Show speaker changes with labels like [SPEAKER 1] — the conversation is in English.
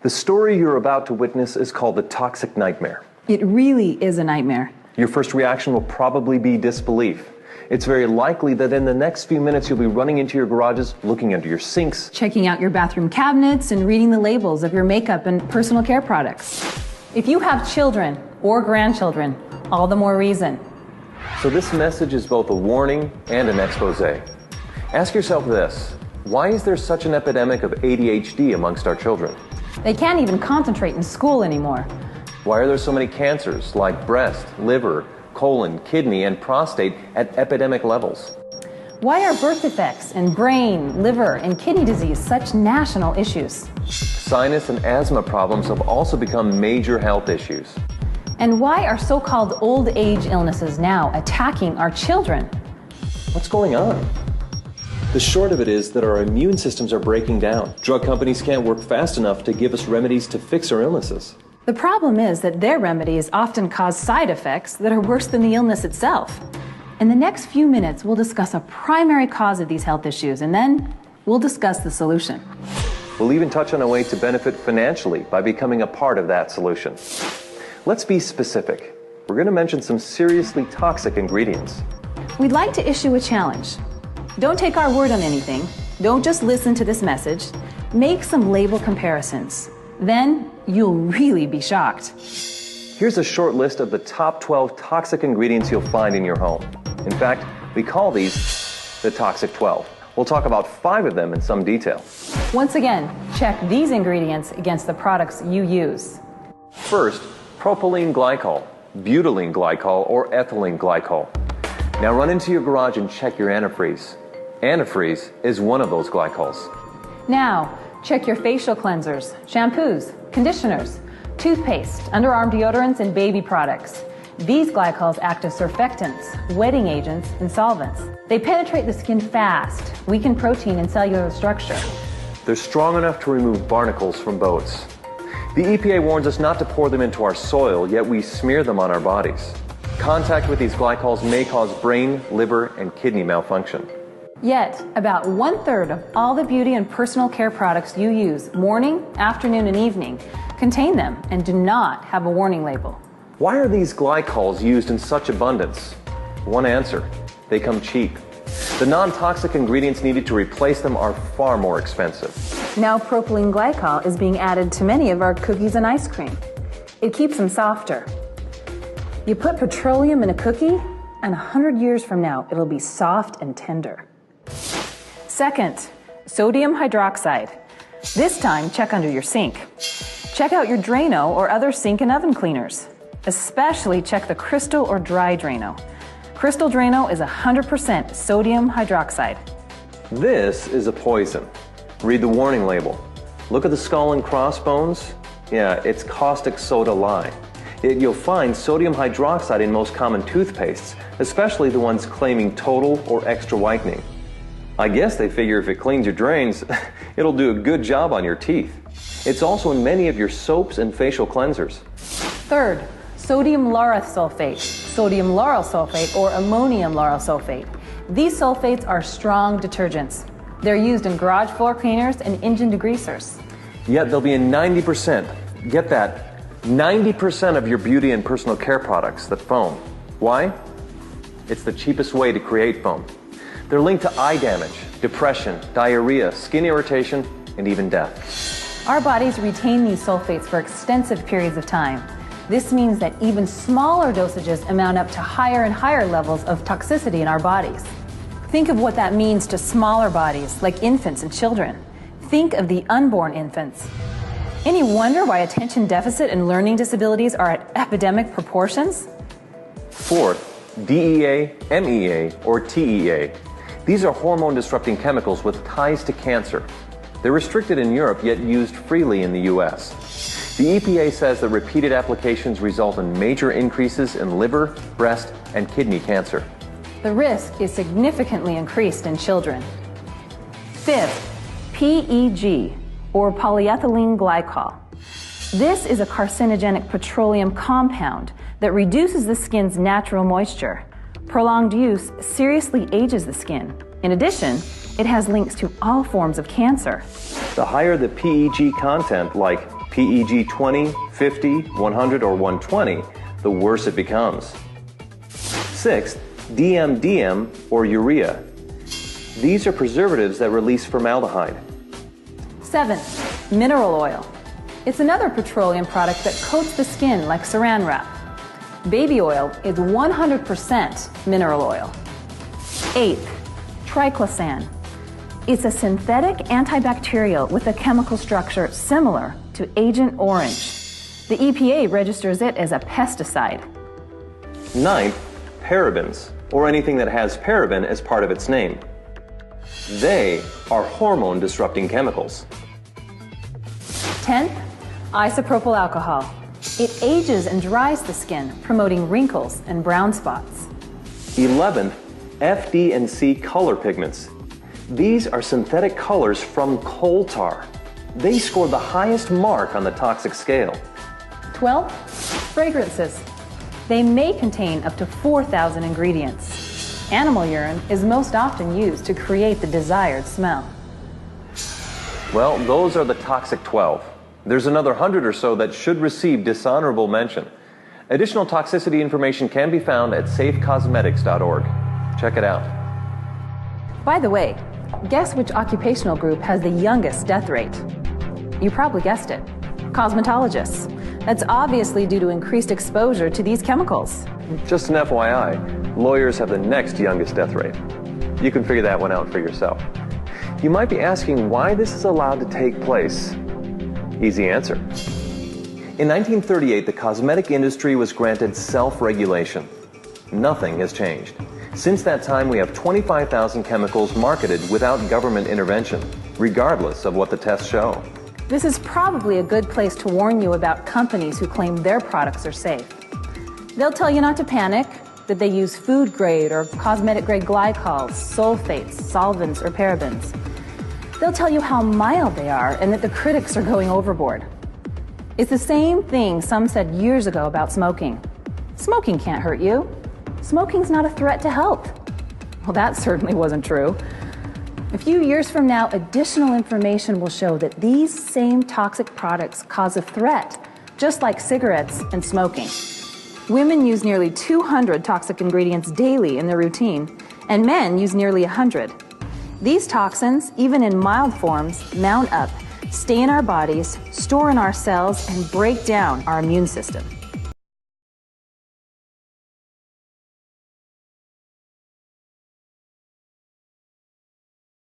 [SPEAKER 1] The story you're about to witness is called the toxic nightmare.
[SPEAKER 2] It really is a nightmare.
[SPEAKER 1] Your first reaction will probably be disbelief. It's very likely that in the next few minutes you'll be running into your garages, looking under your sinks,
[SPEAKER 2] Checking out your bathroom cabinets and reading the labels of your makeup and personal care products. If you have children or grandchildren, all the more reason.
[SPEAKER 1] So this message is both a warning and an expose. Ask yourself this: why is there such an epidemic of ADHD amongst our children?
[SPEAKER 2] They can't even concentrate in school anymore.
[SPEAKER 1] Why are there so many cancers like breast, liver, colon, kidney, and prostate at epidemic levels?
[SPEAKER 2] Why are birth defects and brain, liver, and kidney disease such national issues?
[SPEAKER 1] Sinus and asthma problems have also become major health issues.
[SPEAKER 2] And why are so-called old age illnesses now attacking our children?
[SPEAKER 1] What's going on? The short of it is that our immune systems are breaking down. Drug companies can't work fast enough to give us remedies to fix our illnesses.
[SPEAKER 2] The problem is that their remedies often cause side effects that are worse than the illness itself. In the next few minutes, we'll discuss a primary cause of these health issues, and then we'll discuss the solution.
[SPEAKER 1] We'll even touch on a way to benefit financially by becoming a part of that solution. Let's be specific. We're going to mention some seriously toxic ingredients.
[SPEAKER 2] We'd like to issue a challenge. Don't take our word on anything. Don't just listen to this message. Make some label comparisons. Then you'll really be shocked.
[SPEAKER 1] Here's a short list of the top 12 toxic ingredients you'll find in your home. In fact, we call these the Toxic 12. We'll talk about 5 of them in some detail.
[SPEAKER 2] Once again, check these ingredients against the products you use.
[SPEAKER 1] First, propylene glycol, butylene glycol, or ethylene glycol. Now run into your garage and check your antifreeze. Antifreeze is one of those glycols.
[SPEAKER 2] Now, check your facial cleansers, shampoos, conditioners, toothpaste, underarm deodorants, and baby products. These glycols act as surfactants, wetting agents, and solvents. They penetrate the skin fast, weaken protein and cellular structure.
[SPEAKER 1] They're strong enough to remove barnacles from boats. The EPA warns us not to pour them into our soil, yet we smear them on our bodies. Contact with these glycols may cause brain, liver, and kidney malfunction.
[SPEAKER 2] Yet, about 1/3 of all the beauty and personal care products you use morning, afternoon, and evening contain them and do not have a warning label.
[SPEAKER 1] Why are these glycols used in such abundance? One answer: they come cheap. The non-toxic ingredients needed to replace them are far more expensive.
[SPEAKER 2] Now propylene glycol is being added to many of our cookies and ice cream. It keeps them softer. You put petroleum in a cookie, and 100 years from now, it'll be soft and tender. Second, sodium hydroxide. This time, check under your sink. Check out your Drano or other sink and oven cleaners. Especially check the Crystal or Dry Drano. Crystal Drano is 100% sodium hydroxide.
[SPEAKER 1] This is a poison. Read the warning label. Look at the skull and crossbones. Yeah, it's caustic soda lye. You'll find sodium hydroxide in most common toothpastes, especially the ones claiming total or extra whitening. I guess they figure if it cleans your drains, it'll do a good job on your teeth. It's also in many of your soaps and facial cleansers.
[SPEAKER 2] Third, sodium lauryl sulfate, sodium lauryl sulfate, or ammonium lauryl sulfate. These sulfates are strong detergents. They're used in garage floor cleaners and engine degreasers.
[SPEAKER 1] Yet they'll be in 90%, get that, 90% of your beauty and personal care products that foam. Why? It's the cheapest way to create foam. They're linked to eye damage, depression, diarrhea, skin irritation, and even death.
[SPEAKER 2] Our bodies retain these sulfates for extensive periods of time. This means that even smaller dosages amount up to higher and higher levels of toxicity in our bodies. Think of what that means to smaller bodies, like infants and children. Think of the unborn infants. Any wonder why attention deficit and learning disabilities are at epidemic proportions?
[SPEAKER 1] Fourth, DEA, MEA, or TEA. These are hormone-disrupting chemicals with ties to cancer. They're restricted in Europe, yet used freely in the US. The EPA says that repeated applications result in major increases in liver, breast, and kidney cancer.
[SPEAKER 2] The risk is significantly increased in children. Fifth, PEG, or polyethylene glycol. This is a carcinogenic petroleum compound that reduces the skin's natural moisture. Prolonged use seriously ages the skin. In addition, it has links to all forms of cancer.
[SPEAKER 1] The higher the PEG content, like PEG 20, 50, 100, or 120, the worse it becomes. Sixth, DMDM or urea. These are preservatives that release formaldehyde.
[SPEAKER 2] 7. Mineral oil. It's another petroleum product that coats the skin like saran wrap. Baby oil is 100% mineral oil. 8. Triclosan. It's a synthetic antibacterial with a chemical structure similar to Agent Orange. The EPA registers it as a pesticide.
[SPEAKER 1] 9. Parabens, or anything that has paraben as part of its name. They are hormone-disrupting chemicals.
[SPEAKER 2] 10th, isopropyl alcohol. It ages and dries the skin, promoting wrinkles and brown spots.
[SPEAKER 1] 11th, FD&C color pigments. These are synthetic colors from coal tar. They score the highest mark on the toxic scale.
[SPEAKER 2] 12th, fragrances. They may contain up to 4,000 ingredients. Animal urine is most often used to create the desired smell.
[SPEAKER 1] Well, those are the toxic 12. There's another 100 or so that should receive dishonorable mention. Additional toxicity information can be found at safecosmetics.org. Check it out.
[SPEAKER 2] By the way, guess which occupational group has the youngest death rate? You probably guessed it. Cosmetologists. That's obviously due to increased exposure to these chemicals.
[SPEAKER 1] Just an FYI, lawyers have the next youngest death rate. You can figure that one out for yourself. You might be asking why this is allowed to take place. Easy answer. In 1938, the cosmetic industry was granted self-regulation. Nothing has changed. Since that time, we have 25,000 chemicals marketed without government intervention, regardless of what the tests show.
[SPEAKER 2] This is probably a good place to warn you about companies who claim their products are safe. They'll tell you not to panic, that they use food-grade or cosmetic-grade glycols, sulfates, solvents, or parabens. They'll tell you how mild they are and that the critics are going overboard. It's the same thing some said years ago about smoking. Smoking can't hurt you. Smoking's not a threat to health. Well, that certainly wasn't true. A few years from now, additional information will show that these same toxic products cause a threat, just like cigarettes and smoking. Women use nearly 200 toxic ingredients daily in their routine, and men use nearly 100. These toxins, even in mild forms, mount up, stay in our bodies, store in our cells, and break down our immune system.